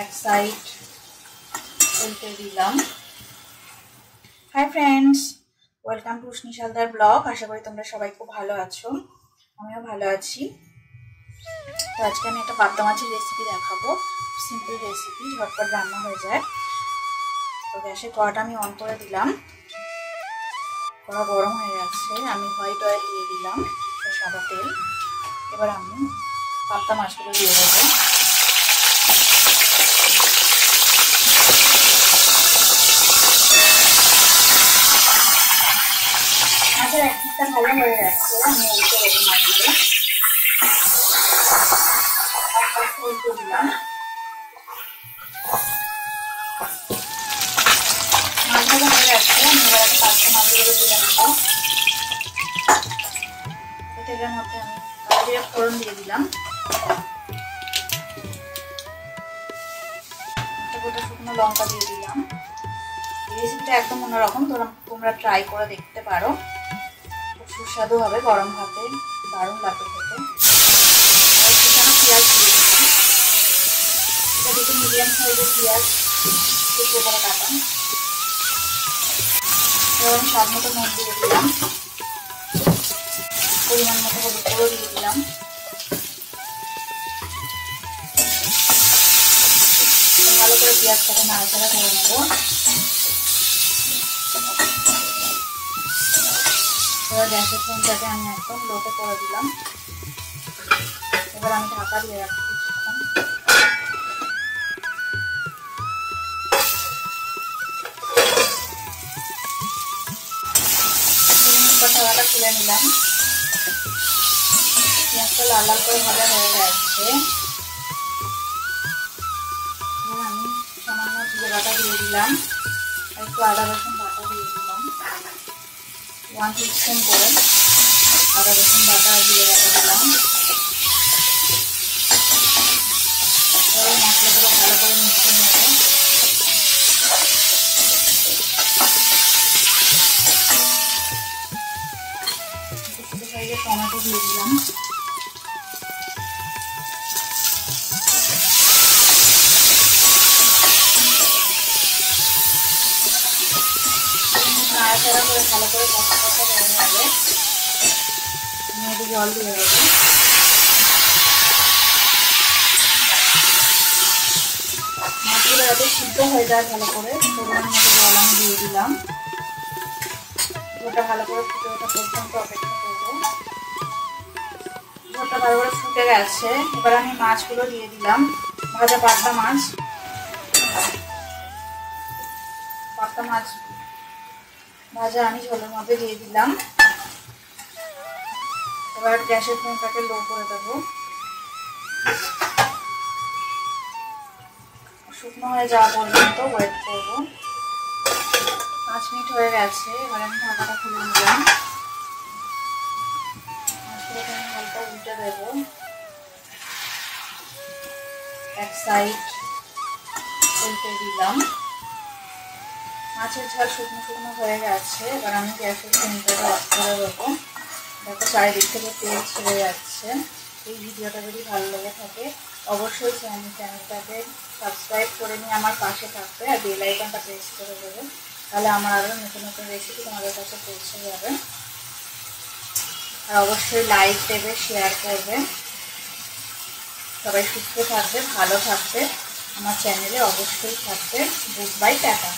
এক সাইড উল্টে দিলাম। Hi friends, welcome to Ushni Haldar blog. আশা করি তোমরা সবাই খুব ভালো আছো, আমিও ভালো আছি। তো আজকে আমি একটা পাবদা মাছের রেসিপি দেখাবো। সিম্পল রেসিপি, ঝটপট রান্না হয়ে যায়। তো গ্যাসের কড়াটা আমি অন করে দিলাম। কড়া গরম হয়ে গেছে, আমি হোয়াইট অয়েল দিয়ে দিলাম, সাদা তেল। এবার আমি পাবদা মাছগুলো দিয়ে দেবো। মাছের এক পিসটা ভালো হয়ে যাচ্ছে, আমি উল্টে দেবো মাছগুলো। উল্টে দিলাম। মাছ ভাজা হয়ে যাচ্ছে, আমি এবার পাঁচটা মাছগুলো তুলে নেবো। তেলের মধ্যে আমি কালো জিরা ফোড়ন দিয়ে দিলাম। গোটা শুকনো লঙ্কা দিয়ে দিলাম। এই রেসিপিটা একদম অন্যরকম, তোমরা ট্রাই করে দেখতে পারো। খুব সুস্বাদু হবে, গরম ভাতে দারুণ লাগবে খেতে। আর সেখানে পেঁয়াজ দিয়ে দিলাম। এটা দুটো মিডিয়াম সাইজের পেঁয়াজ টুকরো করে কাটা। এবার আমি স্বাদ মতো নুন দিয়ে দিলাম, পরিমাণ মতো হলুদ গুঁড়ো দিয়ে দিলাম। ভালো করে পেঁয়াজটাকে নাড়াচাড়া করে নেবো। এবার গ্যাসের ফ্লেমটাকে আমি একদম লোতে করে দিলাম। এবার আমি ঢাকা দিয়ে রাখছি কিছুক্ষণ। ঢাকাটা খুলে নিলাম। পেঁয়াজটা লাল লাল করে ভাজা হয়ে যাচ্ছে। এবার আমি সামান্য জিরে বাটা দিয়ে দিলাম, একটু আদা রসুন বাটা দিয়ে দিলাম। 1 টিস্পুন করে আদা রসুন বাটা আর জিরে বাটা দিলাম। এবার মশলাগুলো ভালো করে মিশিয়ে নেব। ছোটো সাইজের টমেটো দিয়ে দিলাম। নাড়াচাড়া করে ভালো করে কষা কষা হয়ে যাবে। আমি একটু জল দিয়ে দেবো। মাছগুলো যাতে সিদ্ধ হয়ে যায় ভালো করে, পরিমাণ মতো জল আমি দিয়ে দিলাম। ওটা ভালো করে ফুটে ওঠা পর্যন্ত অপেক্ষা করবো। ওটা ভালো করে ফুটে গেছে। এবার আমি মাছগুলো দিয়ে দিলাম। ভাজা পাবদা মাছ ভাজা আমি ঝোলের মধ্যে দিয়ে দিলাম। এবার গ্যাসের ফ্লেমটাকে লো করে দেবো। শুকনো হয়ে যাওয়া পর্যন্ত ওয়েট করবো। 5 মিনিট হয়ে গেছে। এবার আমি ঢাকাটা খুলে নিলাম। মাছগুলোকে আমি হালকা উল্টে দেবো। এক সাইড উল্টে দিলাম। মাছের ঝাল শুকনো শুকনো হয়ে গেছে। এবার আমি গ্যাসের ফ্লেমটাকে অফ করে দেবো। দেখো চারিদিক থেকে তেল ছেড়ে যাচ্ছে। এই ভিডিওটা যদি ভালো লেগে থাকে অবশ্যই চ্যানেলটাকে সাবস্ক্রাইব করে নিয়ে আমার পাশে থাকবে আর বেল আইকনটা প্রেস করে দেবে। তাহলে আমার আরও নতুন নতুন রেসিপি তোমাদের কাছে পৌঁছে যাবে। আর অবশ্যই লাইক দেবে, শেয়ার করবে। সবাই সুস্থ থাকবে, ভালো থাকবে, আমার চ্যানেলে অবশ্যই থাকবে। Good bye, tata.